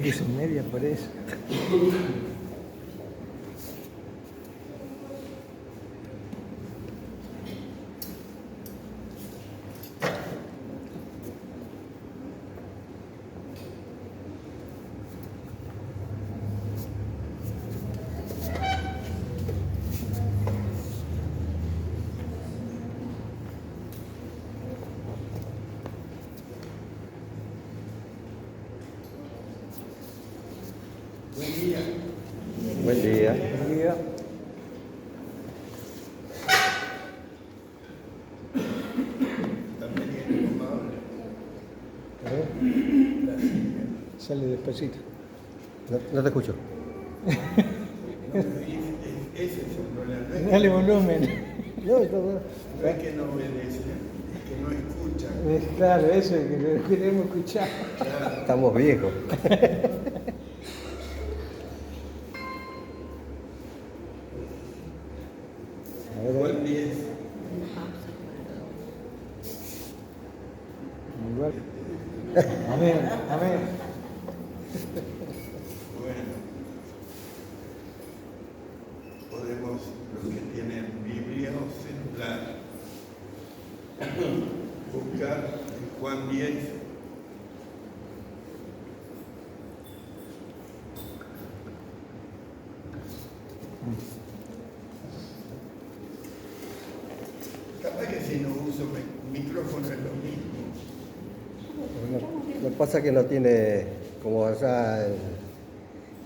10:30 por eso. Buen día. Buen día. Sale despacito. No te escucho. Ese es el problema. Dale volumen. No, está bueno. No es que no obedecen, es que no escuchan. Claro, eso es que lo queremos escuchar. Claro. Estamos viejos. A ver, Juan 10. igual. Amén, amén. Bueno, podemos, los que tienen Biblia o celular, buscar en Juan 10. Capaz que si no uso micrófono es lo mismo. Lo que pasa es que no tiene como allá el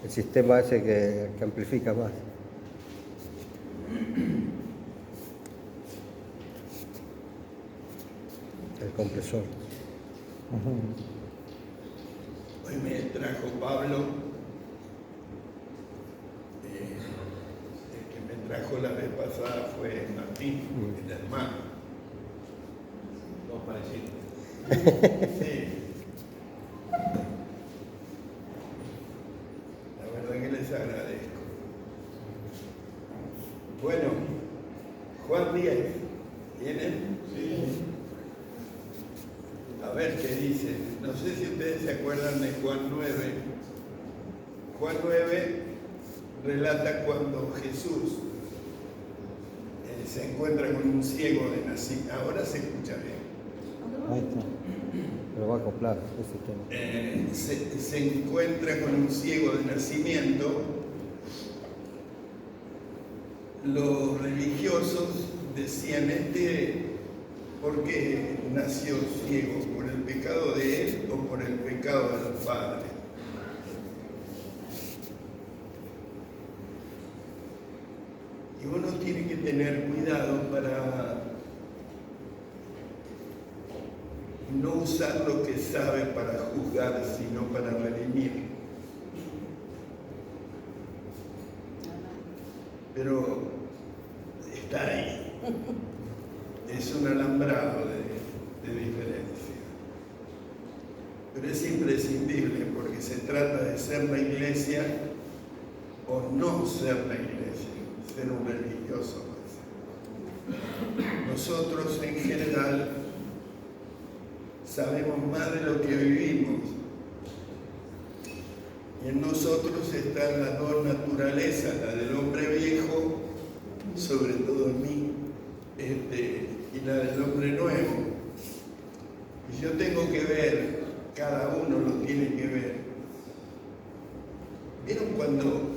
sistema ese que amplifica más. El compresor. Hoy me trajo Pablo, el que me trajo la vez pasada fue Martín, el hermano. Dos parecidos. Sí. La verdad que les agradezco. Bueno, Juan 10, ¿tienen? Sí. A ver qué dice. No sé si ustedes se acuerdan de Juan 9. Juan 9 relata cuando Jesús se encuentra con un ciego de nacimiento. Ahora se escucha bien. Ahí está. Pero va a acoplar ese tema. Se encuentra con un ciego de nacimiento. Los religiosos decían, ¿por qué nació ciego? ¿Por el pecado de él o por el pecado de los padres? Y uno tiene que tener cuidado para no usar lo que sabe para juzgar, sino para redimir. Pero está ahí. Es un alambrado de diferencia. Pero es imprescindible porque se trata de ser la iglesia o no ser la iglesia, ser un religioso más. Nosotros en general sabemos más de lo que vivimos. Y en nosotros están las dos naturalezas, la del hombre viejo, sobre todo en mí, y la del hombre nuevo. Y yo tengo que ver, cada uno lo tiene que ver. ¿Vieron cuando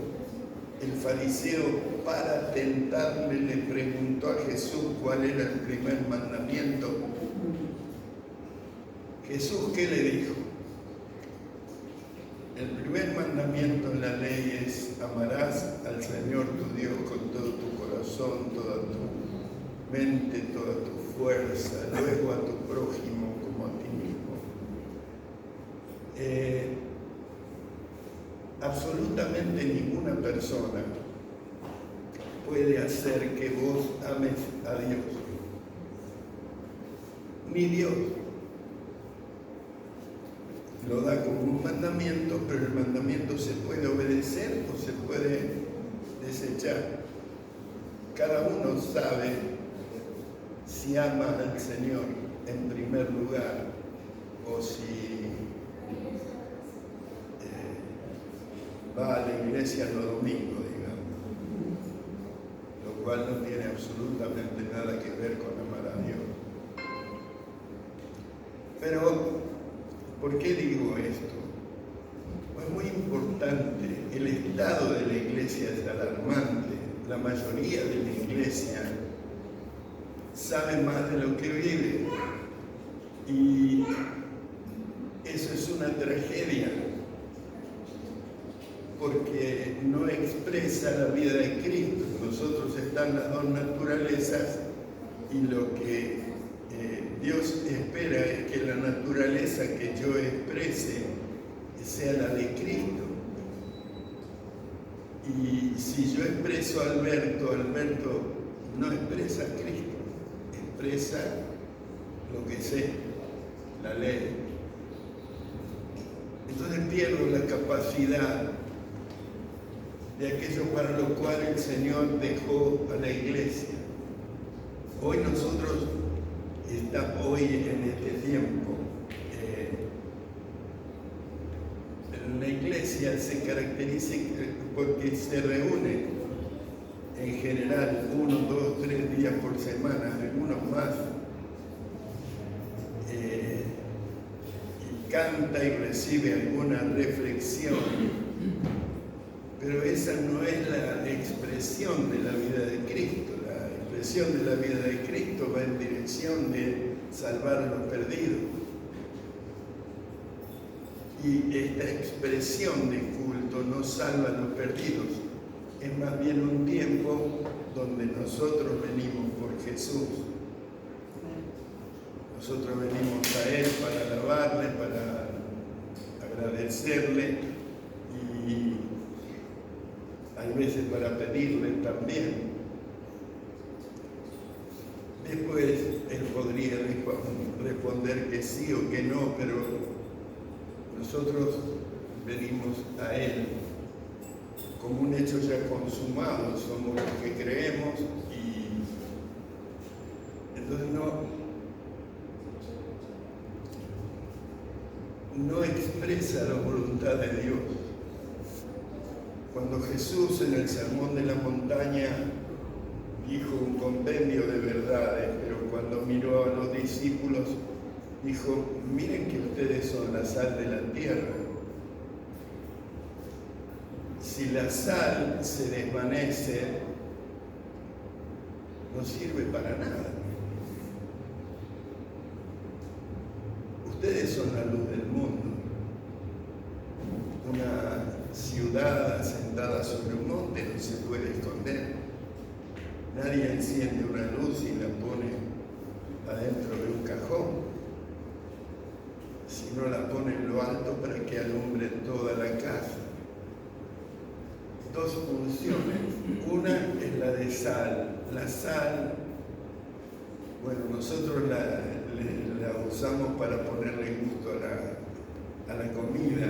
el fariseo, para tentarle, le preguntó a Jesús cuál era el primer mandamiento? Jesús, ¿qué le dijo? El primer mandamiento en la ley es: amarás al Señor tu Dios con todo tu corazón, toda tu mente, toda tu fuerza, luego a tu prójimo como a ti mismo. Absolutamente ninguna persona puede hacer que vos ames a Dios, ni Dios. Lo da como un mandamiento, pero el mandamiento se puede obedecer o se puede desechar. Cada uno sabe si ama al Señor en primer lugar o si va a la iglesia los domingos, digamos, lo cual no tiene absolutamente nada que ver con amar a Dios. Pero, ¿por qué digo esto? Pues es muy importante, el estado de la iglesia es alarmante. La mayoría de la iglesia sabe más de lo que vive y eso es una tragedia porque no expresa la vida de Cristo. Nosotros están las dos naturalezas y lo que Dios espera es que la naturaleza que yo exprese sea la de Cristo. Y si yo expreso a Alberto, Alberto no expresa a Cristo, expresa lo que sé, la ley. Entonces pierdo la capacidad de aquello para lo cual el Señor dejó a la iglesia. Hoy nosotros hoy en este tiempo, la iglesia se caracteriza porque se reúne en general 1, 2, 3 días por semana, algunos más, y canta y recibe alguna reflexión, pero esa no es la expresión de la vida de Cristo. La expresión de la vida de Cristo va en dirección de salvar a los perdidos. Y esta expresión de culto no salva a los perdidos, es más bien un tiempo donde nosotros venimos por Jesús. Nosotros venimos a Él para alabarle, para agradecerle y hay veces para pedirle también. Después Él podría responder que sí o que no, pero nosotros venimos a Él como un hecho ya consumado, somos los que creemos y entonces no expresa la voluntad de Dios. Cuando Jesús en el Sermón de la Montaña dijo un compendio de verdades, pero cuando miró a los discípulos dijo, miren que ustedes son la sal de la tierra. Si la sal se desvanece, no sirve para nada. Ustedes son la luz del mundo. Una ciudad asentada sobre un monte no se puede esconder. Nadie enciende una luz y la pone adentro de un cajón, sino la pone en lo alto para que alumbre toda la casa. Dos funciones. Una es la de sal. La sal, bueno, nosotros la usamos para ponerle gusto a la comida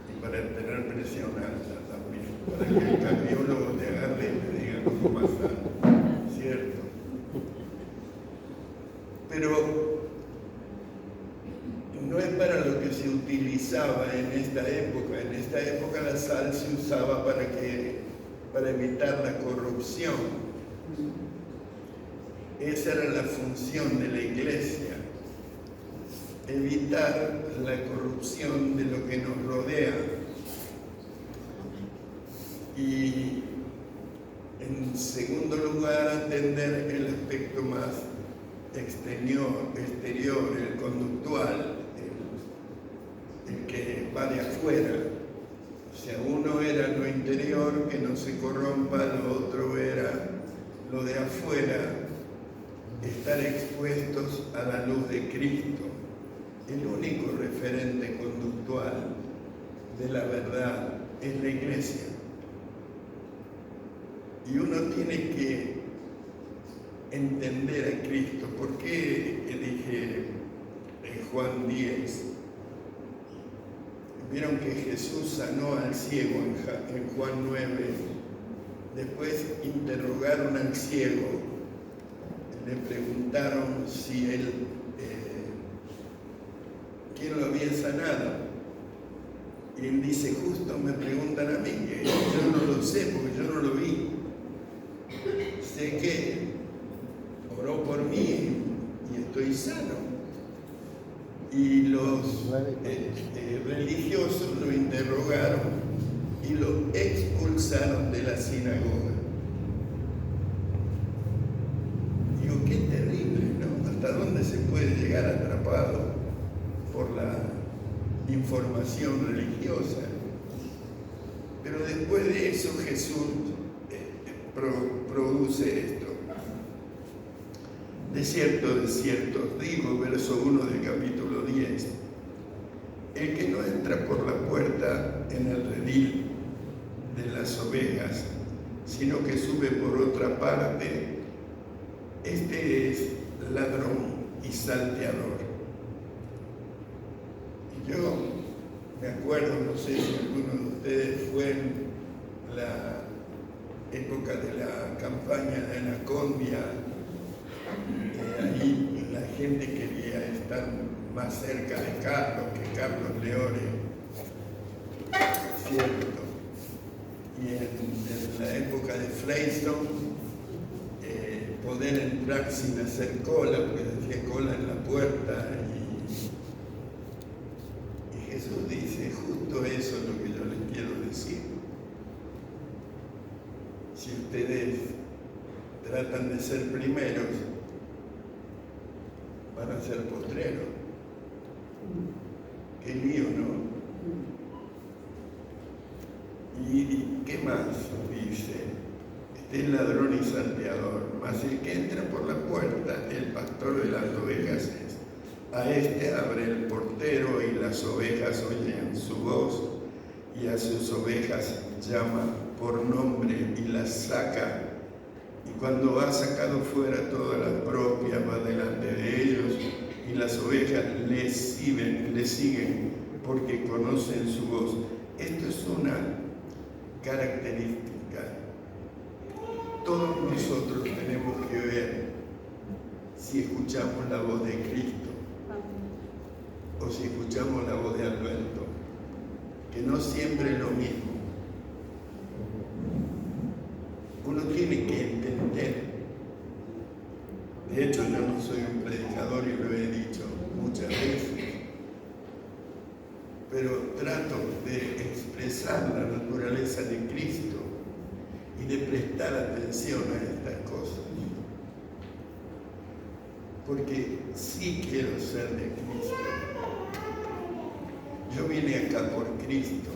y para tener presión alta también, para que el cardiólogo te agarre y te diga cómo más sal, ¿cierto? Pero no es para lo que se utilizaba en esta época. En esta época la sal se usaba para evitar la corrupción. Esa era la función de la iglesia, evitar la corrupción de lo que nos rodea. Y en segundo lugar, atender el aspecto más exterior, el conductual, el que va de afuera. O sea, uno era lo interior, que no se corrompa, lo otro era lo de afuera, estar expuestos a la luz de Cristo, el único referente conductual de la verdad es la iglesia. Y uno tiene que entender a Cristo. ¿Por qué dije en Juan 10? Vieron que Jesús sanó al ciego en Juan 9. Después interrogaron al ciego, le preguntaron si él, quién lo había sanado. Y él dice, justo me preguntan a mí, que yo no lo sé porque yo no lo vi. Sé que oró por mí y estoy sano. Y los religiosos lo interrogaron y lo expulsaron de la sinagoga. Digo, qué terrible, ¿no? ¿Hasta dónde se puede llegar atrapado por la información religiosa? Pero después de eso Jesús produce esto. De cierto, os digo, verso 1 del capítulo 10, el que no entra por la puerta en el redil de las ovejas, sino que sube por otra parte, este es ladrón y salteador. Y yo me acuerdo, no sé si alguno de ustedes fue en la época de la campaña de Anacondia, ahí la gente quería estar más cerca de Carlos que Carlos Leone, ¿cierto? Y en la época de Freystone, poder entrar sin hacer cola, porque hacía cola en la puerta, y Jesús dice, justo eso es lo que yo les quiero decir. Si ustedes tratan de ser primeros, van a ser postreros. Qué lío, ¿no? ¿Y qué más dice? Este es ladrón y salteador, mas el que entra por la puerta, el pastor de las ovejas es. A este abre el portero y las ovejas oyen su voz, y a sus ovejas llama por nombre y las saca. Y cuando ha sacado fuera todas las propias, va delante de ellos, y las ovejas le siguen porque conocen su voz. Esto es una característica. Todos nosotros tenemos que ver si escuchamos la voz de Cristo o si escuchamos la voz de Alberto, que no siempre es lo mismo. Uno tiene que entender. De hecho, yo no soy un predicador y lo he dicho muchas veces, pero trato de expresar la naturaleza de Cristo y de prestar atención a estas cosas. Porque sí quiero ser de Cristo. Yo vine acá por Cristo.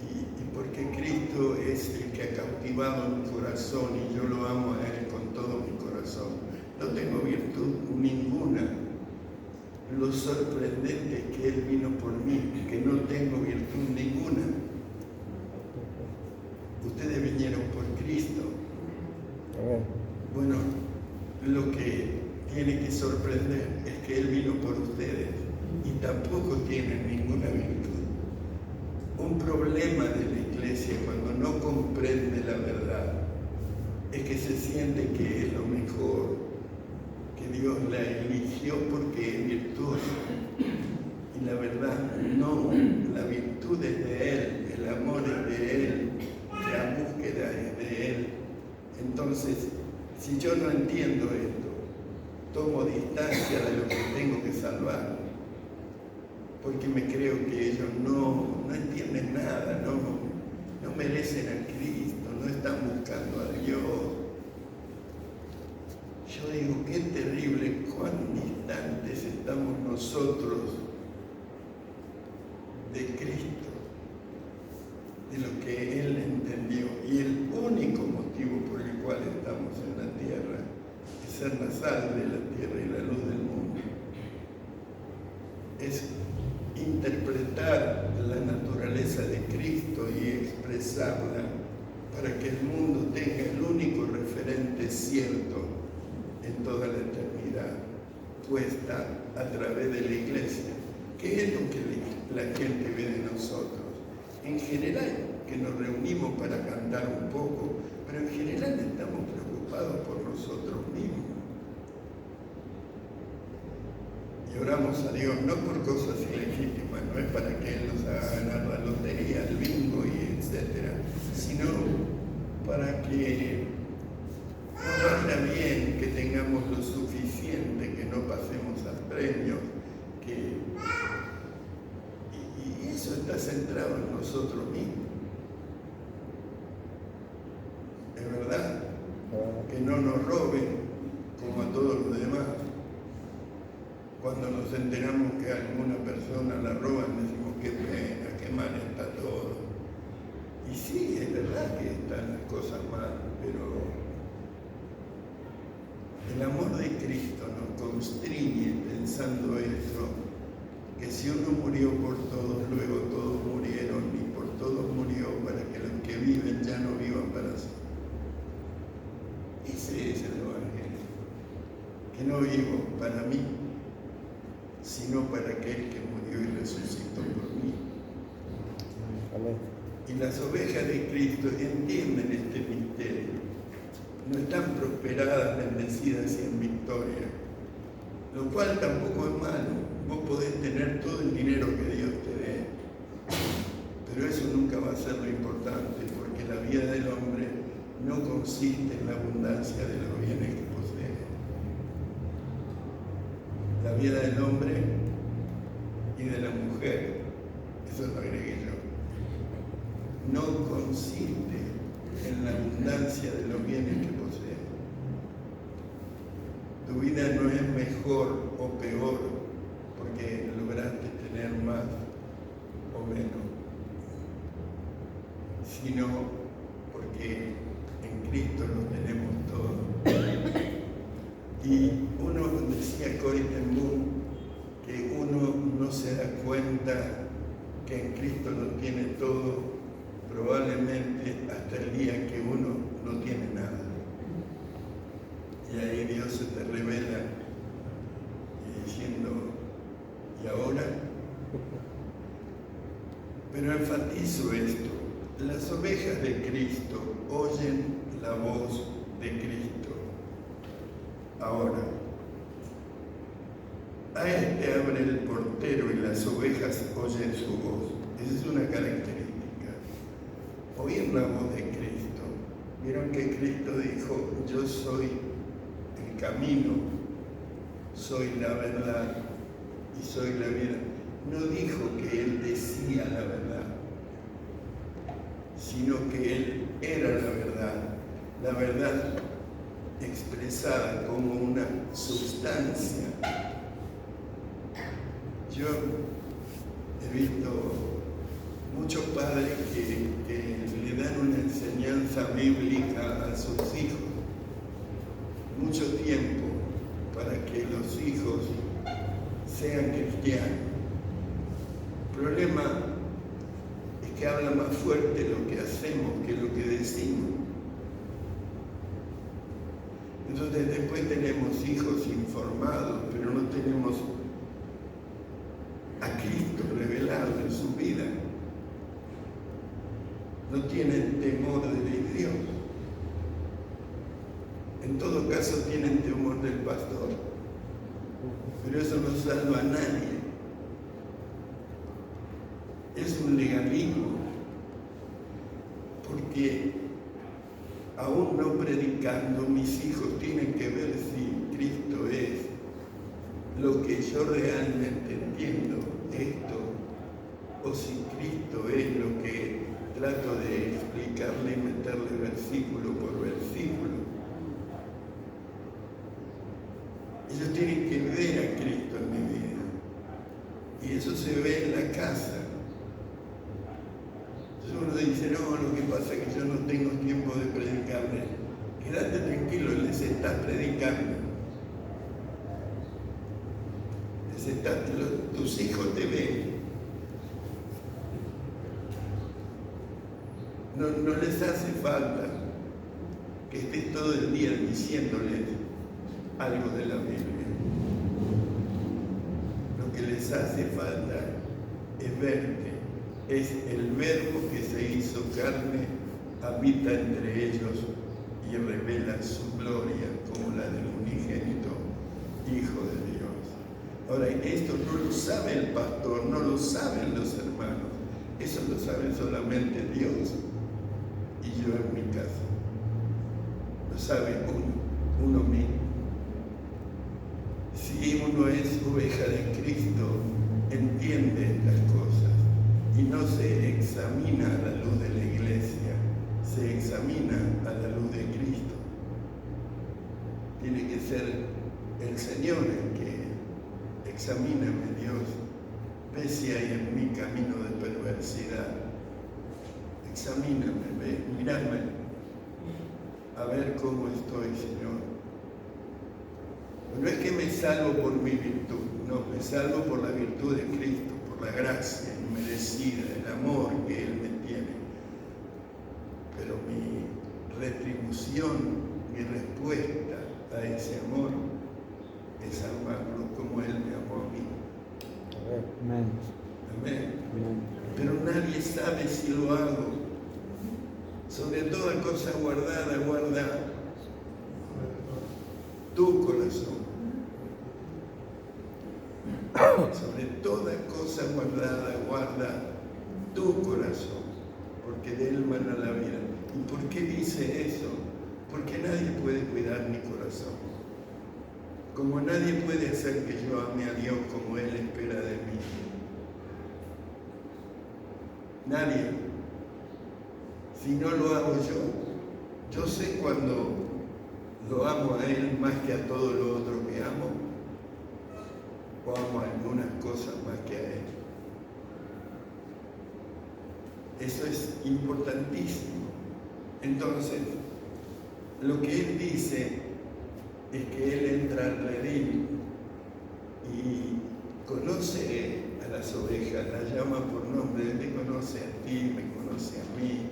Y porque Cristo es el que ha cautivado mi corazón y yo lo amo a Él con todo mi corazón. No tengo virtud ninguna. Lo sorprendente es que Él vino por mí, que no tengo virtud ninguna. Ustedes vinieron por Cristo. Bueno, lo que tiene que sorprender es que Él vino por ustedes y tampoco tienen ninguna virtud. Un problema de la iglesia cuando no comprende la verdad es que se siente que es lo mejor, que Dios la eligió porque es virtuosa. Y la verdad, no, la virtud es de Él, el amor es de Él, la búsqueda es de Él. Entonces, si yo no entiendo esto, tomo distancia de lo que tengo que salvar, porque me creo que ellos no entienden nada, no merecen a Cristo, no están buscando a Dios. Yo digo, qué terrible, cuán distantes estamos nosotros de Cristo, de lo que Él entendió. Y el único motivo por el cual estamos en la tierra es ser la sal de la tierra y la luz del mundo. Es interpretar la naturaleza de Cristo y expresarla para que el mundo tenga el único referente cierto en toda la eternidad, puesta a través de la iglesia. ¿Qué es lo que la gente ve de nosotros? En general, que nos reunimos para cantar un poco, pero en general estamos preocupados por nosotros mismos. Y oramos a Dios, no por cosas ilegítimas, no es para que Él nos haga ganar la lotería, el bingo y etcétera, sino para que nos vaya bien, que tengamos lo suficiente, que no pasemos al premio, y eso está centrado en nosotros mismos. Es verdad, que no nos roben como a todos los demás. Cuando nos enteramos que alguna persona la roban, decimos qué pena, qué mal está todo. Y sí, es verdad que están las cosas mal, pero el amor de Cristo nos constriñe pensando esto, que si uno murió por todos, luego todos murieron, y por todos murió para que los que viven ya no vivan para siempre. Ese es el Evangelio, que no vivo para mí, sino para aquel que murió y resucitó por mí. Amén. Y las ovejas de Cristo entienden este misterio. No están prosperadas, bendecidas y en victoria, lo cual tampoco es malo. Vos podés tener todo el dinero que Dios te dé, pero eso nunca va a ser lo importante, porque la vida del hombre no consiste en la abundancia de los bienes que posee. La vida del hombre y de la mujer, eso lo agregué yo, no consiste en la abundancia de los bienes que posee. Tu vida no es mejor o peor porque lograste tener más o menos, sino porque en Cristo lo tenemos todo. Y uno decía Corrie ten Boom que uno no se da cuenta que en Cristo lo tiene todo, probablemente hasta el día que uno no tiene nada. Y ahí Dios se te revela diciendo, ¿y ahora? Pero enfatizo esto, las ovejas de Cristo oyen la voz de Cristo. Ahora, a este abre el portero y las ovejas oyen su voz. Esa es una característica. Oír la voz de Cristo. Vieron que Cristo dijo, yo soy el camino, soy la verdad y soy la vida. No dijo que Él decía la verdad, sino que Él era la verdad expresada como una sustancia. Yo he visto muchos padres que le dan una enseñanza bíblica a sus hijos, mucho tiempo para que los hijos sean cristianos. El problema es que habla más fuerte lo que hacemos que lo que decimos. Entonces después tenemos hijos informados, pero no tenemos a Cristo revelado en su vida. No tienen temor de Dios. En todo caso tienen temor del pastor, pero eso no salva a nadie. Es un legalismo, porque aún no predicando, mis hijos tienen que ver si Cristo es lo que yo realmente entiendo, esto, o si Cristo es lo que trato de explicarle y meterle versículo por versículo. Ellos tienen que ver a Cristo en mi vida, y eso se ve en la casa. Entonces uno dice, no, lo que pasa es que yo no tengo tiempo de predicarle. Quédate tranquilo, les estás predicando. Tus hijos te ven. No les hace falta que estés todo el día diciéndoles algo de la Biblia. Lo que les hace falta es verte. Es el Verbo que se hizo carne, habita entre ellos y revela su gloria como la del unigénito Hijo de Dios. Ahora, esto no lo sabe el pastor, no lo saben los hermanos. Eso lo sabe solamente Dios y yo en mi casa. Lo sabe uno mismo. Si uno es oveja de Cristo, entiende las cosas y no se examina a la luz de la iglesia, se examina a la luz de Cristo. Tiene que ser el Señor el que examíname, Dios, ve si hay en mí camino de perversidad. Examíname, ve, mírame, a ver cómo estoy, Señor. No es que me salvo por mi virtud, no, me salvo por la virtud de Cristo, por la gracia inmerecida, el amor que Él me tiene. Pero mi retribución, mi respuesta a ese amor es amarlo como Él me amó a mí. Amén. Amén. Amén. Pero nadie sabe si lo hago. Sobre toda cosa guardada, guarda tu corazón. Sobre toda cosa guardada, guarda tu corazón, porque de él mana la vida. ¿Y por qué dice eso? Porque nadie puede cuidar mi corazón. Como nadie puede hacer que yo ame a Dios como Él espera de mí. Nadie. Si no lo hago yo sé cuando lo amo a Él más que a todo lo otro que amo, o amo algunas cosas más que a Él. Eso es importantísimo. Entonces, lo que Él dice es que Él entra al redil y conoce a las ovejas, las llama por nombre. Él te conoce a ti, me conoce a mí.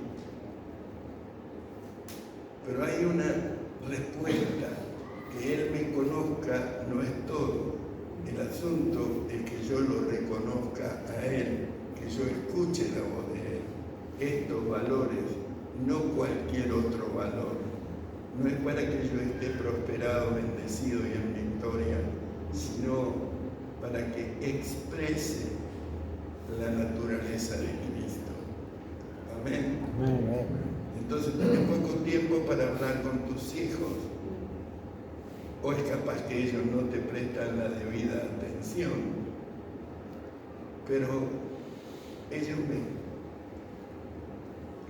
Pero hay una respuesta: que Él me conozca no es todo. El asunto es que yo lo reconozca a Él, que yo escuche la voz de Él. Estos valores, no cualquier otro valor. No es para que yo esté prosperado, bendecido y en victoria, sino para que exprese la naturaleza de Cristo. Amén. Amén. Entonces tienes poco tiempo para hablar con tus hijos, o es capaz que ellos no te prestan la debida atención, pero ellos ven.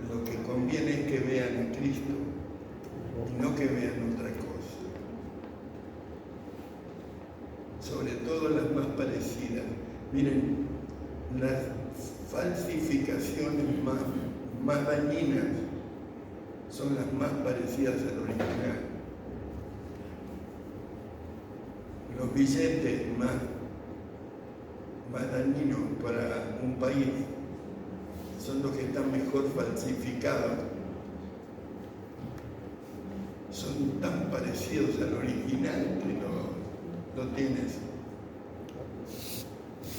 Lo que conviene es que vean a Cristo y no que vean otra cosa. Sobre todo las más parecidas. Miren, las falsificaciones más dañinas son las más parecidas al original. Los billetes más dañinos para un país son los que están mejor falsificados. Son tan parecidos al original que no tienes.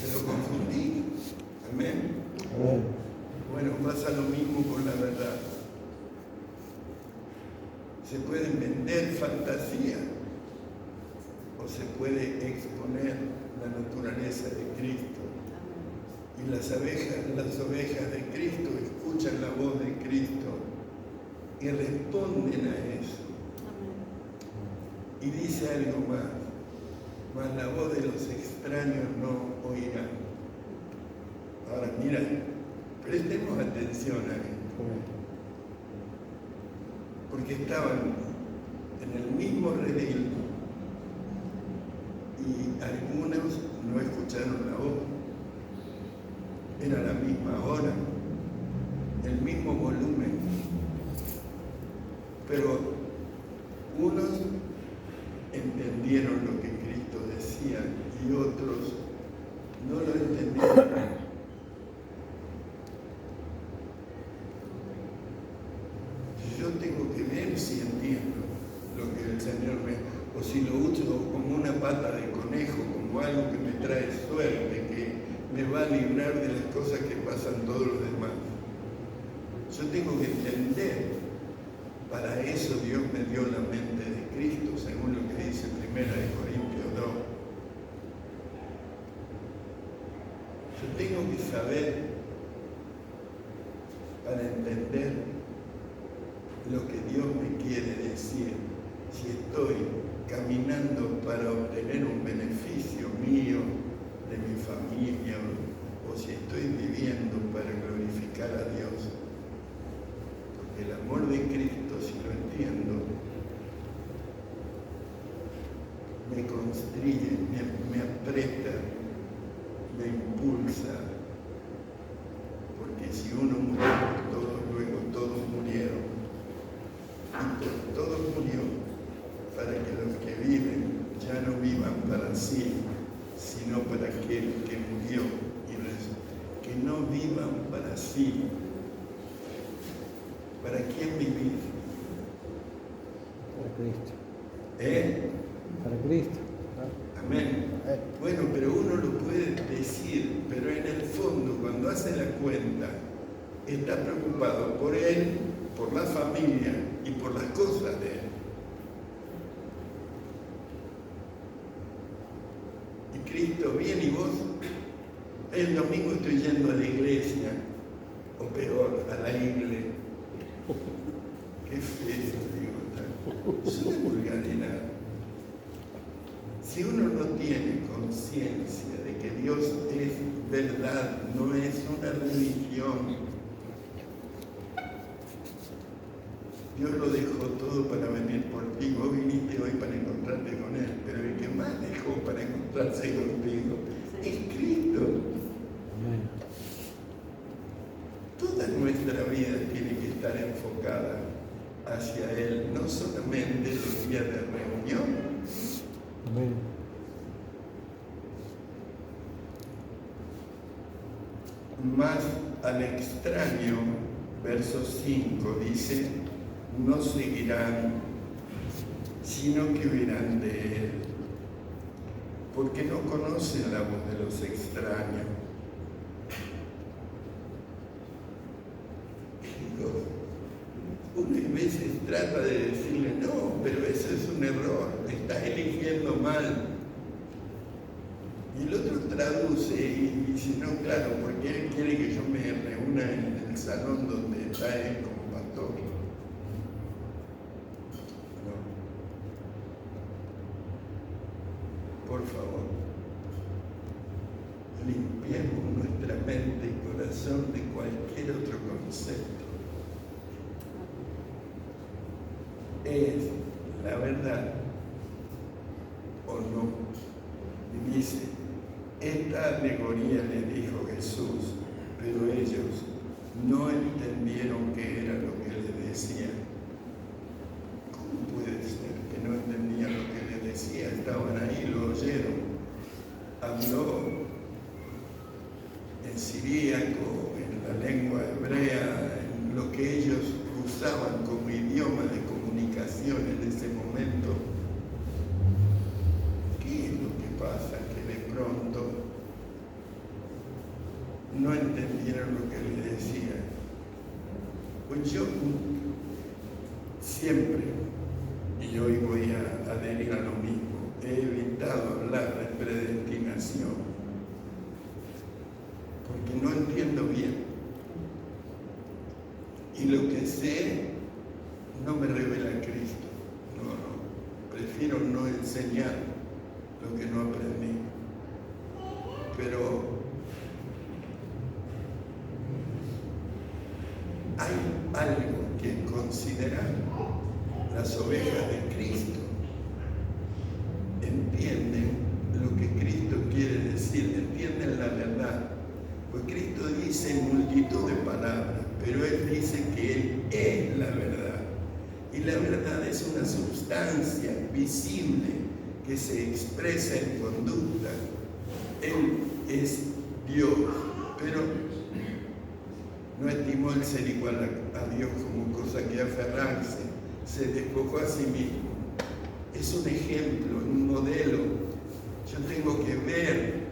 Te lo confundí. Amén. Bueno, pasa lo mismo con la verdad. Se pueden vender fantasía o se puede exponer la naturaleza de Cristo. Y las ovejas de Cristo escuchan la voz de Cristo y responden a eso. Y dice algo más la voz de los extraños no oirán. Ahora mira, prestemos atención a esto, porque estaban en el mismo redil y algunos no escucharon la voz. Era la misma hora, el mismo volumen, pero unos entendieron lo que Cristo decía y otros no lo entendieron. Yo tengo que ver si entiendo lo que el Señor o si lo uso como una pata de conejo, como algo que me trae suerte, que me va a librar de las cosas que pasan todos los demás. Yo tengo que entender. Para eso Dios me dio la mente de Cristo, según lo que dice 1 Corintios 2. Yo tengo que saber para entender lo que Dios me quiere decir, si estoy caminando para obtener un beneficio mío, de mi familia, o si estoy viviendo para glorificar a Dios. Porque el amor de Cristo, si lo entiendo, me constriñe, me aprieta, me impulsa. Porque si uno murió por todos, luego todos murieron. Y por todos murió, para que los que viven ya no vivan para sí, sino para aquel que murió y resucitó. Que no vivan para sí. ¿Para quién vivir? Para Cristo. Para Cristo. Amén. Bueno, pero uno lo puede decir, pero en el fondo, cuando hace la cuenta, está preocupado por él, por la familia y por las cosas de él. Y Cristo viene y vos, el domingo estoy yendo a la iglesia, o peor, a la iglesia. Qué feo, digo, es una vulgaridad. Si uno no tiene conciencia de que Dios es verdad, no es una religión, Dios lo dejó todo para venir por ti. Vos viniste hoy para encontrarte con Él, pero el que más dejó para encontrarse contigo es Cristo. Amén. Toda nuestra vida tiene que estar enfocada hacia Él, no solamente los días de reunión. Amén. Más al extraño, verso 5 dice, no seguirán, sino que huirán de él, porque no conocen la voz de los extraños. Uno a veces trata de decirle, no, pero eso es un error, estás eligiendo mal. Y el otro traduce y dice, no, claro, porque él quiere que yo me reúna en el salón donde está él como pastor. No. Por favor, limpiemos nuestra mente y corazón de cualquier otro concepto. ¿Es la verdad o no? Y dice, esta alegoría le dijo Jesús, pero ellos no entendieron qué era lo que le decía. ¿Cómo puede ser que no entendían lo que le decía? Estaban ahí, lo oyeron. Habló en siríaco, en la lengua hebrea, en lo que ellos usaban como idioma de comunicación en ese momento. ¿Qué es lo que pasa? Que de pronto no entendieron lo que le decía. Pues yo siempre, y hoy voy a adherir a lo mismo, he evitado hablar de predestinación, porque no entiendo bien. Y lo que sé no me revela Cristo. No, prefiero no enseñar lo que no aprendí. Pero hay algo que considerar. Las ovejas de Cristo entienden lo que Cristo quiere decir, entienden la verdad. Pues Cristo dice multitud de palabras, pero Él dice que Él es la verdad. Y la verdad es una sustancia visible que se expresa en conducta. Él es Dios, pero no estimó el ser igual a Dios como cosa que aferrarse, se despojó a sí mismo. Es un ejemplo, un modelo. Yo tengo que ver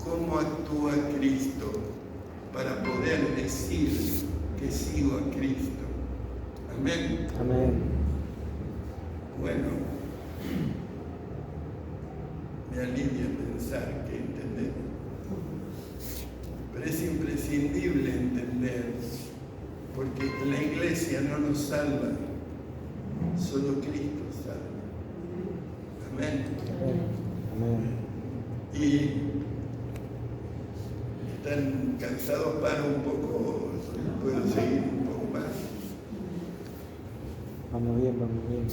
cómo actúa Cristo para poder decir que sigo a Cristo. Amén. Amén. Bueno, me alivia pensar que entendemos. Porque la iglesia no nos salva, solo Cristo salva. Amén. Amén. Y están cansados, para un poco, puedo seguir un poco más. Vamos bien, vamos bien.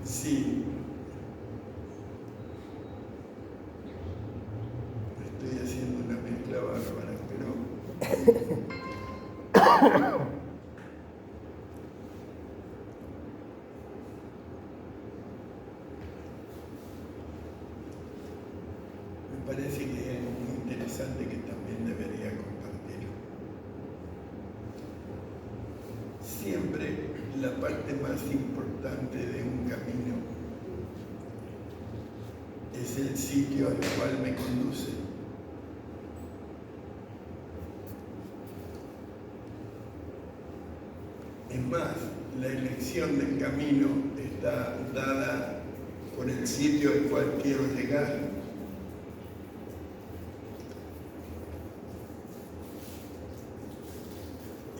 Sí. Estoy haciendo una mezcla bárbara, pero me parece que es algo muy interesante que también debería compartir. Siempre la parte más importante de un camino es el sitio al cual me conduce. Es más, la elección del camino está dada por el sitio al cual quiero llegar.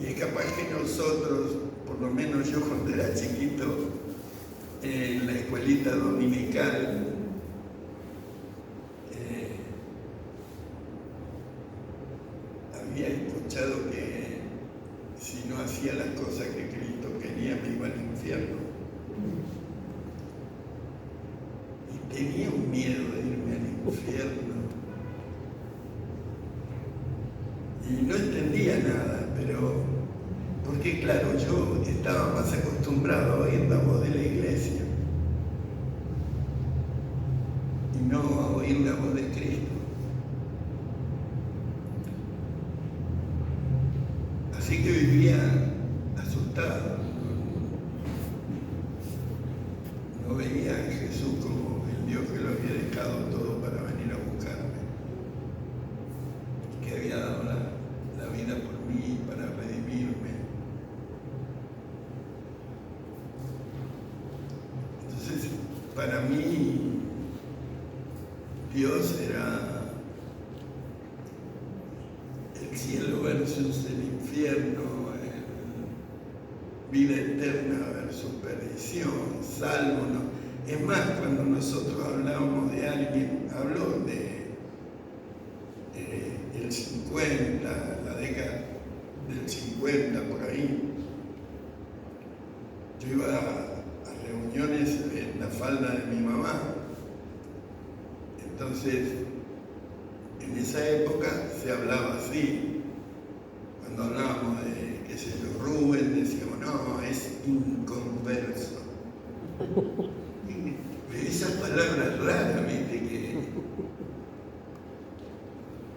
Y es capaz que nosotros, por lo menos yo cuando era chiquito, en la escuelita dominical, había escuchado que si no hacía las cosas que Cristo quería me iba al infierno. Y tenía un miedo de irme al infierno. Y no entendía nada, pero porque claro, yo estaba más acostumbrado a oír la voz de la iglesia y no a oír la voz de Cristo. Así que vivía asustado. No veía a Jesús como el Dios que lo había dejado todo para venir a buscarme, que había dado la vida por mí para redimirme. Entonces, para mí, Dios era el cielo versus el infierno, vida eterna versus perdición, salvo, ¿no? Es más, cuando nosotros hablábamos de alguien, habló de el 50, la década del 50, por ahí. Yo iba a reuniones en la falda de mi mamá. Entonces, en esa época se hablaba así. Cuando hablábamos de, qué sé yo, Rubén, decíamos, no, es inconverso. Esas palabras raras, ¿viste?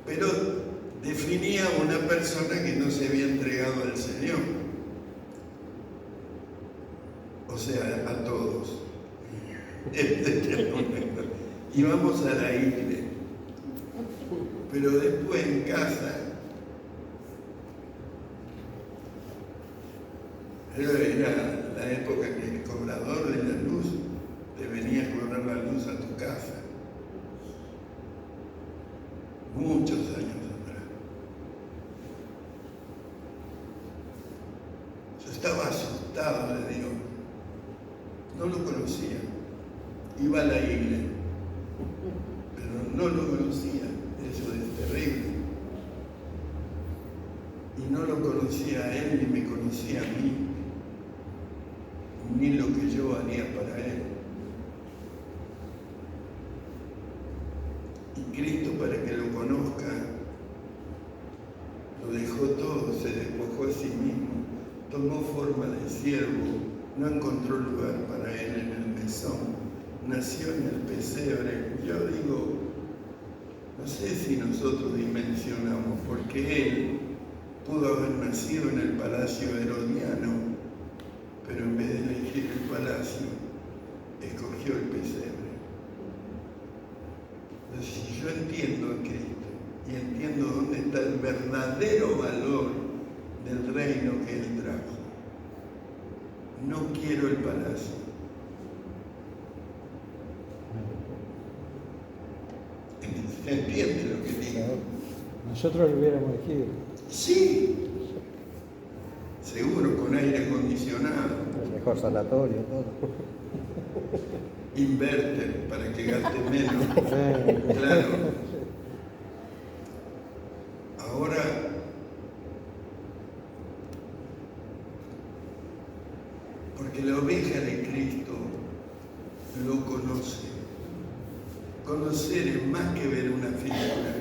Pero definía a una persona que no se había entregado al Señor. O sea, a todos. Íbamos a la iglesia. Pero después en casa, era la época que el cobrador de la luz te venía a cobrar la luz a tu casa. Muchos años atrás. Yo estaba asustado de Dios. No lo conocía. Iba a la iglesia, pero no lo conocía. Eso es terrible. Y no lo conocía a él, ni me conocía a mí, ni lo que yo haría para él. Y Cristo, para que lo conozca, lo dejó todo, se despojó a sí mismo, tomó forma de siervo, no encontró lugar para él en el mesón, nació en el pesebre. Yo digo, no sé si nosotros dimensionamos, porque él pudo haber nacido en el palacio herodiano, pero en vez de elegir el palacio, escogió el pesebre. Entonces, si yo entiendo a Cristo y entiendo dónde está el verdadero valor del reino que Él trajo, no quiero el palacio. ¿Se entiende lo que digo? Nosotros lo hubiéramos elegido. Sí, seguro, con aire acondicionado, El mejor sanatorio, todo. inverter para que gaste menos. Amén. Claro. Ahora, porque la oveja de Cristo lo conoce. Conocer es más que ver una figura,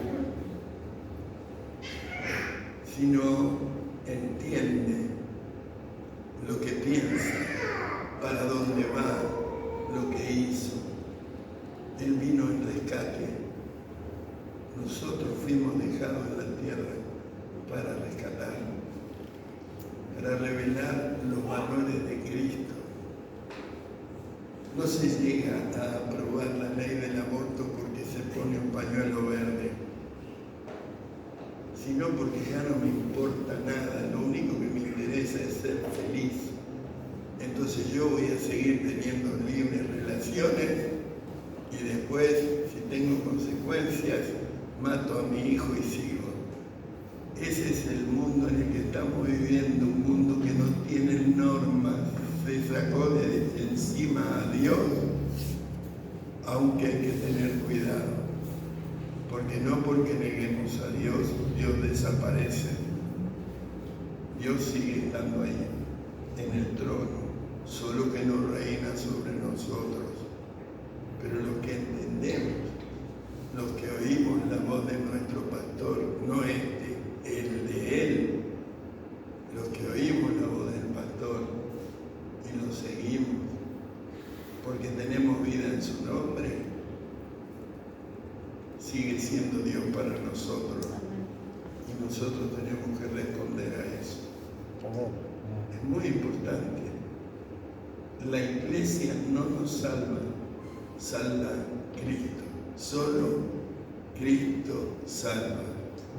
sino entiende lo que piensa, para dónde va, lo que hizo. Él vino en rescate. Nosotros fuimos dejados en la tierra para rescatar, para revelar los valores de Cristo. No se llega a aprobar la ley del aborto porque se pone un pañuelo verde, sino porque ya no me importa nada, lo único que me interesa es ser feliz. Entonces yo voy a seguir teniendo libres relaciones y después, si tengo consecuencias, mato a mi hijo y sigo. Ese es el mundo en el que estamos viviendo, un mundo que no tiene normas, se sacó de encima a Dios, aunque hay que tener cuidado, porque no porque neguemos a Dios, Dios desaparece. Dios sigue estando ahí, en el trono, solo que no reina sobre nosotros. Pero los que entendemos, los que oímos la voz de nuestro pastor, no el de él, los que oímos la voz del pastor y lo seguimos, porque tenemos vida en su nombre, sigue siendo Dios para nosotros. Y nosotros tenemos que responder a eso. Es muy importante. La iglesia no nos salva, salva Cristo. Solo Cristo salva.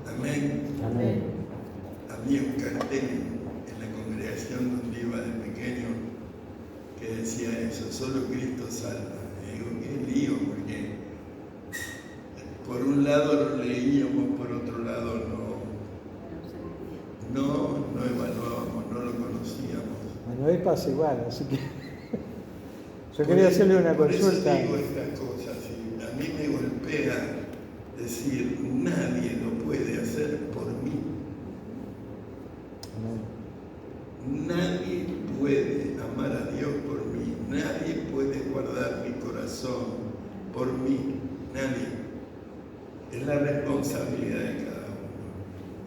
Amén. Amén. Había un cartel en la congregación donde iba de pequeño que decía eso, solo Cristo salva. Y digo, qué lío, porque por un lado lo leíamos, por otro lado no evaluábamos, no lo conocíamos. Bueno, hoy pasa igual, así que yo quería hacerle una Por eso consulta. digo estas cosas, y a mí me golpea decir, nadie lo puede hacer por mí. Amén. Nadie puede amar a Dios por mí, nadie puede guardar mi corazón por mí, nadie. Es la responsabilidad de cada uno.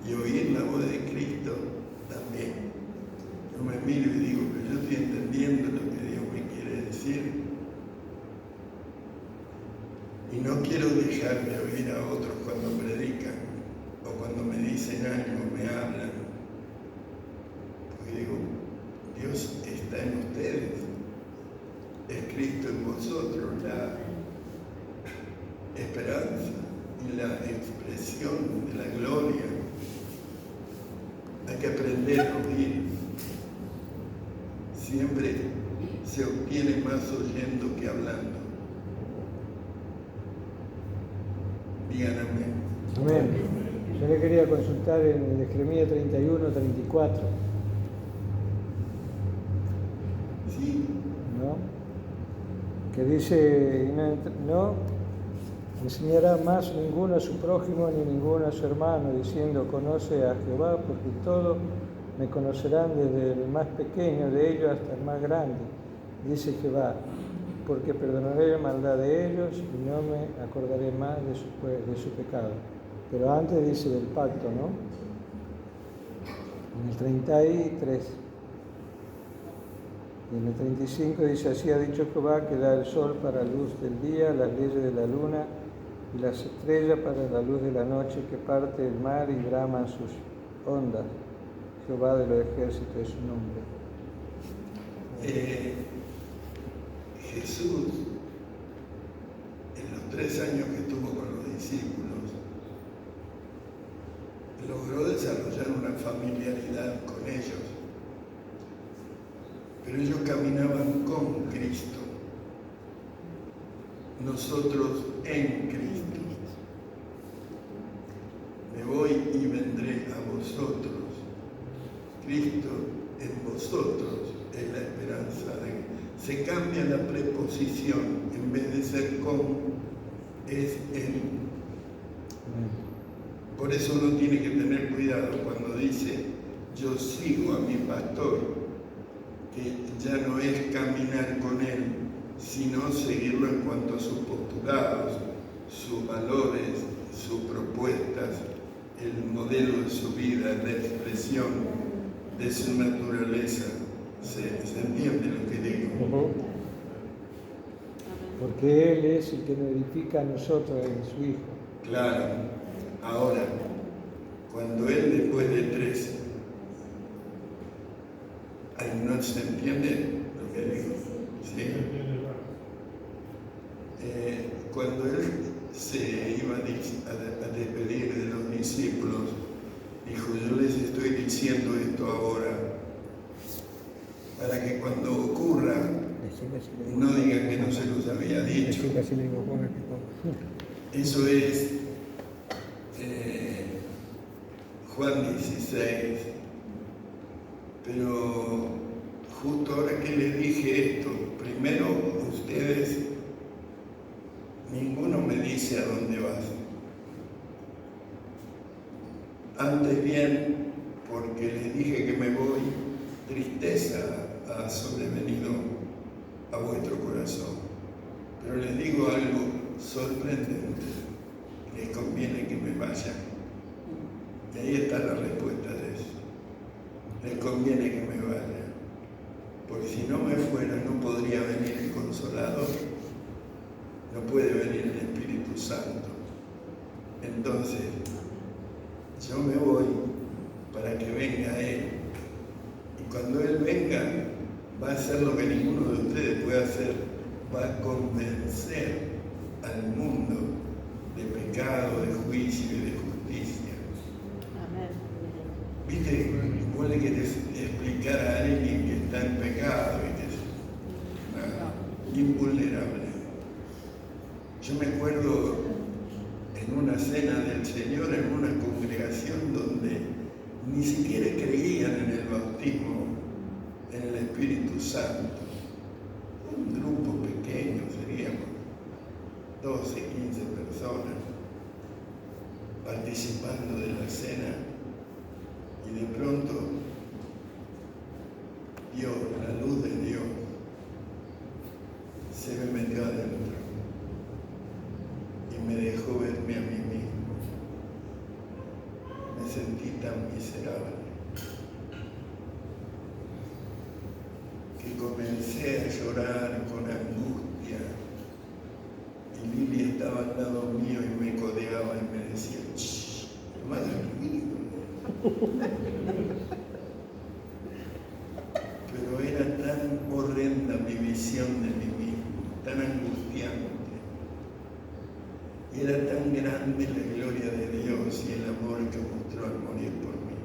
Y oír la voz de Cristo también. Yo me miro y digo, pero yo estoy entendiendo lo que Dios me quiere decir. Y no quiero dejar de oír a otros cuando predican o cuando me dicen algo, me hablan. Porque digo, Dios está en ustedes, es Cristo en vosotros, la esperanza y la expresión de la gloria. Hay que aprender a oír. Siempre se obtiene más oyendo que hablando. Digan amén. Amén. Yo le quería consultar en el de Jeremías 31, 34, Sí, ¿no? Que dice, no enseñará más ninguno a su prójimo ni ninguno a su hermano, diciendo, conoce a Jehová, porque todos me conocerán desde el más pequeño de ellos hasta el más grande, dice Jehová, porque perdonaré la maldad de ellos y no me acordaré más de su pecado. Pero antes dice del pacto, ¿no? En el 33. Y en el 35 dice, así ha dicho Jehová, que da el sol para la luz del día, las leyes de la luna y las estrellas para la luz de la noche, que parte el mar y braman sus ondas. Jehová de los ejércitos es su nombre. Jesús, en los 3 años que estuvo con los discípulos, logró desarrollar una familiaridad con ellos, pero ellos caminaban con Cristo, nosotros en Cristo. Me voy y vendré a vosotros. vosotros es la esperanza. Se cambia la preposición, en vez de ser con, es en. Por eso uno tiene que tener cuidado cuando dice yo sigo a mi pastor, que ya no es caminar con él, sino seguirlo en cuanto a sus postulados, sus valores, sus propuestas, el modelo de su vida, la expresión de su naturaleza. ¿Se entiende lo que digo? Porque Él es el que nos edifica a nosotros en su Hijo. Claro. Ahora, cuando Él después de 3, ¿no se entiende lo que digo? Sí. Cuando Él se iba a despedir de los discípulos, dijo, yo les estoy diciendo esto ahora, para que cuando ocurra, no digan que no se los había dicho. Eso es Juan 16. Pero justo ahora que les dije esto, primero ustedes, ninguno me dice a dónde vas. Antes bien, porque les dije que me voy, tristeza ha sobrevenido a vuestro corazón. Pero les digo algo sorprendente, les conviene que me vayan. Y ahí está la respuesta de eso. Les conviene que me vaya, porque si no me fuera no podría venir el Consolador, no puede venir el Espíritu Santo. Entonces, yo me voy para que venga Él, y cuando Él venga va a hacer lo que ninguno de ustedes puede hacer, va a convencer al mundo de pecado, de juicio y de justicia. Amén. ¿Viste? Vos le querés explicar a alguien que está en pecado y que es invulnerable. Yo me acuerdo en una cena del Señor, en una congregación donde ni siquiera creían en el bautismo, en el Espíritu Santo. Un grupo pequeño, seríamos 12, 15 personas participando de la cena. Y de pronto, Dios, la luz de Dios, se me metió adentro y me dejó verme a mí mismo. Me sentí tan miserable que comencé a llorar con angustia. Y Lili estaba al lado mío y me codeaba y me decía, ¡shh! No hagas ruido. Pero era tan horrenda mi visión de mí mismo, tan angustiante, y era tan grande la gloria de Dios y el amor que mostró al morir por mí.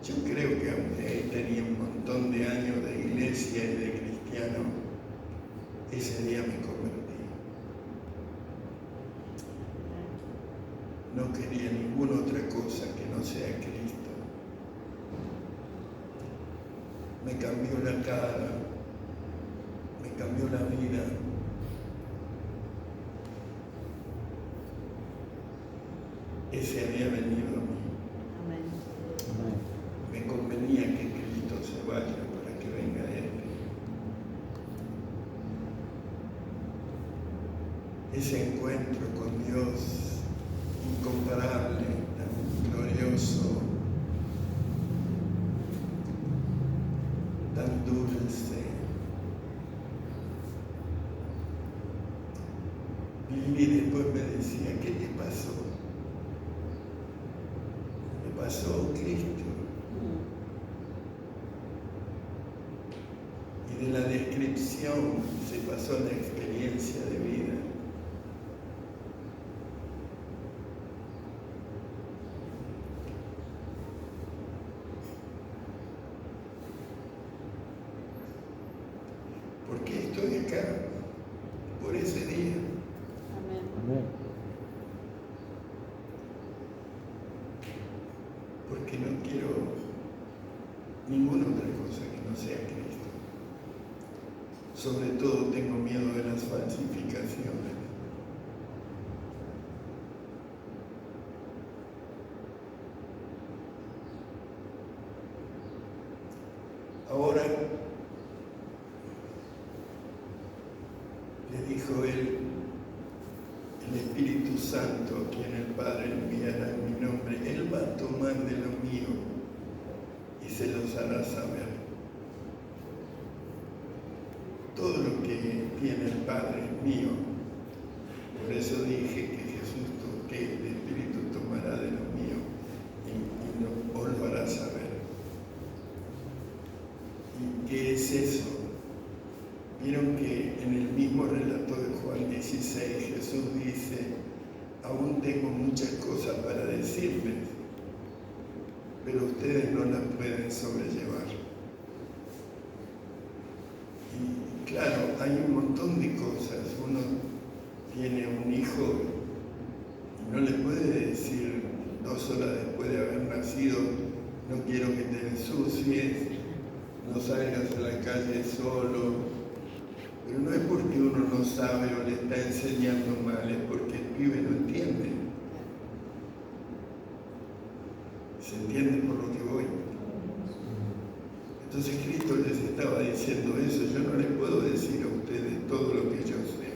Yo creo que aunque él tenía un montón de años de iglesia y de cristiano, ese día me convertí. No quería ninguna otra cosa que no sea Cristo. Me cambió la cara, me cambió la vida. Ese había venido a mí. Amén. Me convenía que Cristo se vaya para que venga Él. Ese encuentro con Dios incomparable, tan glorioso, tan dulce. Y después me decía, ¿qué te pasó? Me pasó Cristo. Y de la descripción se pasó a la experiencia de vida. Porque estoy acá por ese día. Amén. Porque no quiero Sobre todo tengo miedo de las falsificaciones. Ahora, le dijo él, el Espíritu Santo, a quien el Padre enviará en mi nombre, Él va a tomar de lo mío y se los hará saber. Todo lo que tiene el Padre es mío. Por eso dije que el Espíritu tomará de lo mío y os lo hará saber. ¿Y qué es eso? Vieron que en el mismo relato de Juan 16 Jesús dice, aún tengo muchas cosas para decirles, pero ustedes no las pueden sobrellevar. Y claro, hay un montón de cosas. Uno tiene un hijo y no le puede decir 2 horas después de haber nacido, no quiero que te ensucies, no salgas a la calle solo. Pero no es porque uno no sabe o le está enseñando mal, es porque el pibe no entiende. ¿Se entiende por lo que voy? Entonces Cristo les estaba diciendo eso. Yo no les puedo decir a ustedes todo lo que yo sé,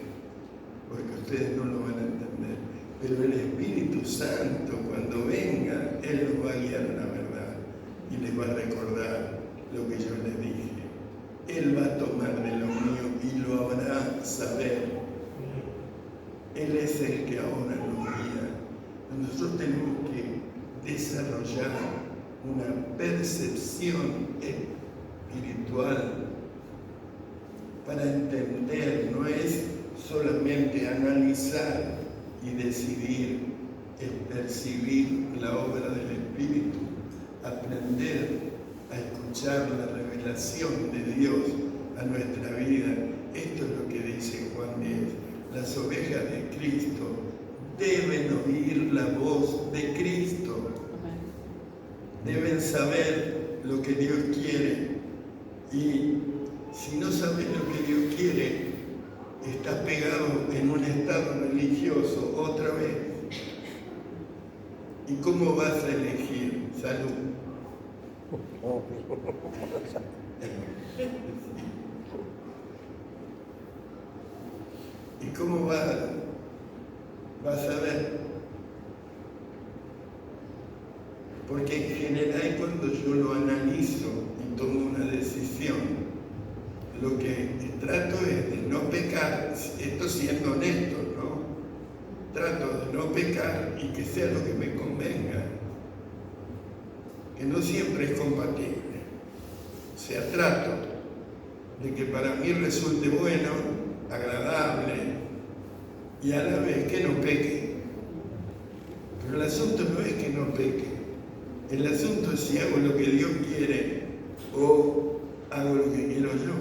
porque ustedes no lo van a entender. Pero el Espíritu Santo, cuando venga, Él los va a guiar a la verdad y les va a recordar lo que yo les dije. Él va a tomar de lo mío y lo hará saber. Él es el que ahora nos guía. Nosotros tenemos que desarrollar una percepción espiritual para entender. No es solamente analizar y decidir, es percibir la obra del Espíritu, aprender a escuchar la revelación de Dios a nuestra vida. Esto es lo que dice Juan 10. Las ovejas de Cristo deben oír la voz de Cristo. Deben saber lo que Dios quiere. Y si no sabes lo que Dios quiere, estás pegado en un estado religioso otra vez. ¿Y cómo vas a elegir? Salud. ¿Y cómo vas a ver? Porque en general cuando yo lo analizo y tomo una decisión, lo que trato es de no pecar, esto siendo honesto, ¿no? Trato de no pecar y que sea lo que me convenga, que no siempre es compatible. O sea, trato de que para mí resulte bueno, agradable y a la vez que no peque. Pero el asunto no es que no peque, el asunto es si hago lo que Dios quiere o hago lo que quiero yo.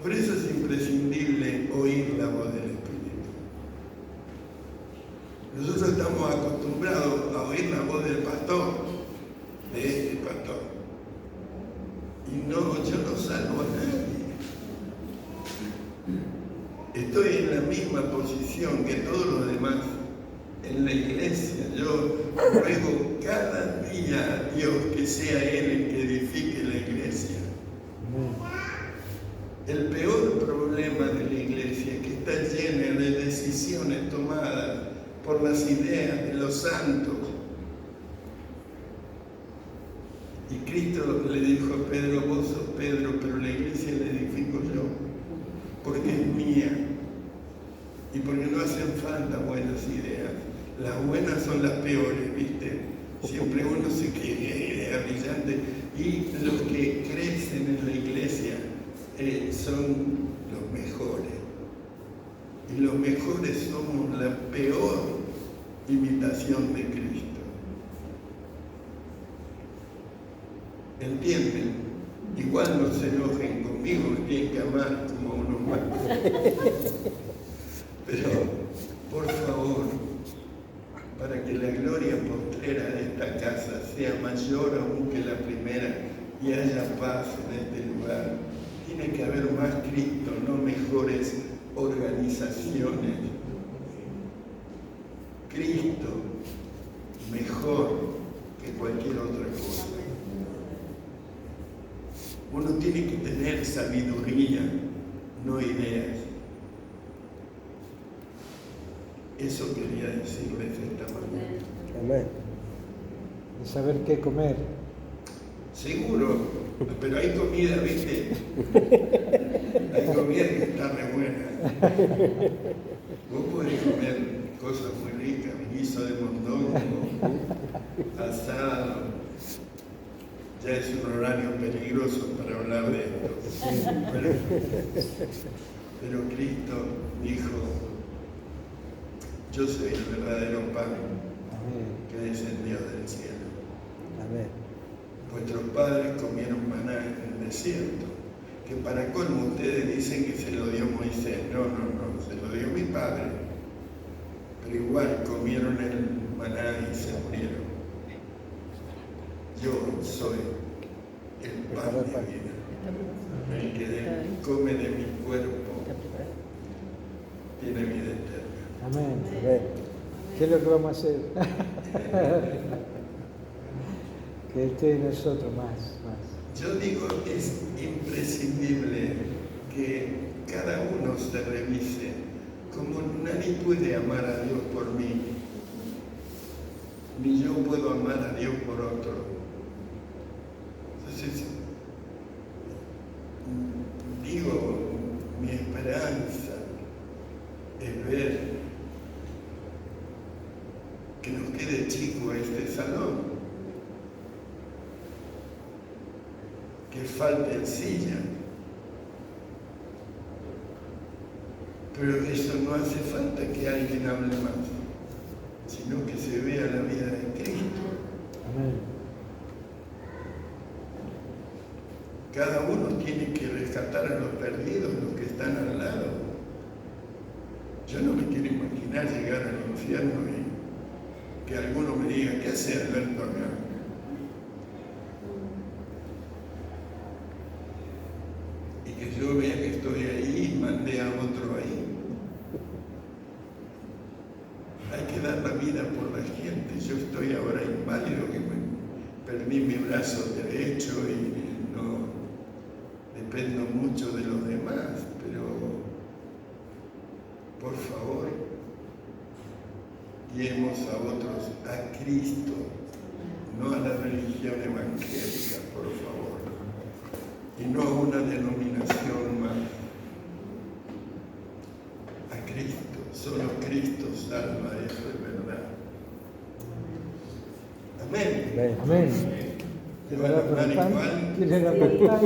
Por eso es imprescindible oír la voz del Espíritu. Nosotros estamos acostumbrados a oír la voz del pastor, de este pastor. Y no, yo no salvo a nadie. Estoy en la misma posición que todos los demás en la iglesia. Yo ruego cada día a Dios que sea Él el que edifique la iglesia. El peor problema de la iglesia es que está llena de decisiones tomadas por las ideas de los santos. Y Cristo le dijo a Pedro, vos sos Pedro, pero la iglesia la edifico yo, porque es mía y porque no hacen falta buenas ideas. Las buenas son las peores, ¿viste? Siempre uno se quiere ideas brillantes y los que crecen en la iglesia son los mejores. Y los mejores somos la peor imitación de Cristo. ¿Entienden? Igual no se enojen conmigo, me tienen que amar como a unos más. Pero, por favor, para que la gloria postrera de esta casa sea mayor aún que la primera y haya paz en este lugar, tiene que haber más Cristo, no mejores organizaciones. Cristo mejor que cualquier otra cosa. Uno tiene que tener sabiduría, no ideas. Eso quería decirles esta mañana. Amén. Y saber qué comer. Seguro, pero hay comida, ¿viste? Hay comida que está re buena. Vos podés comer cosas muy ricas, guiso de mondongo, asado. Ya es un horario peligroso para hablar de esto. Pero Cristo dijo, yo soy el verdadero pan que descendió del cielo. Amén. Vuestros padres comieron maná en el desierto, que para colmo ustedes dicen que se lo dio Moisés. No, se lo dio mi padre. Pero igual comieron el maná y se murieron. Yo soy el pan de vida. El que come de mi cuerpo tiene vida eterna. Amén. Amén. ¿Qué es lo que vamos a hacer? Que esté en nosotros más. Yo digo, es imprescindible que cada uno se revise, como nadie puede amar a Dios por mí, ni yo puedo amar a Dios por otro. Entonces, digo, mi esperanza es ver que nos quede chico este salón, que falten sillas. Pero eso no hace falta que alguien hable más, sino que se vea la vida de Cristo. Amén. Cada uno tiene que rescatar a los perdidos, los que están al lado. Yo no me quiero imaginar llegar al infierno y que alguno me diga, ¿qué hace Alberto acá? Y que yo vea que estoy ahí y mandé a otro ahí. Hay que dar la vida por la gente. Yo estoy ahora inválido, que perdí mi brazo derecho y no dependo mucho de los demás, pero por favor, guiemos a otros a Cristo, no a la religión evangélica, por favor, y no a una denominación más. A Cristo, solo Cristo salva, eso es verdad. Amén. Amén. ¿Te van a hablar igual? ¿Quién era por pan?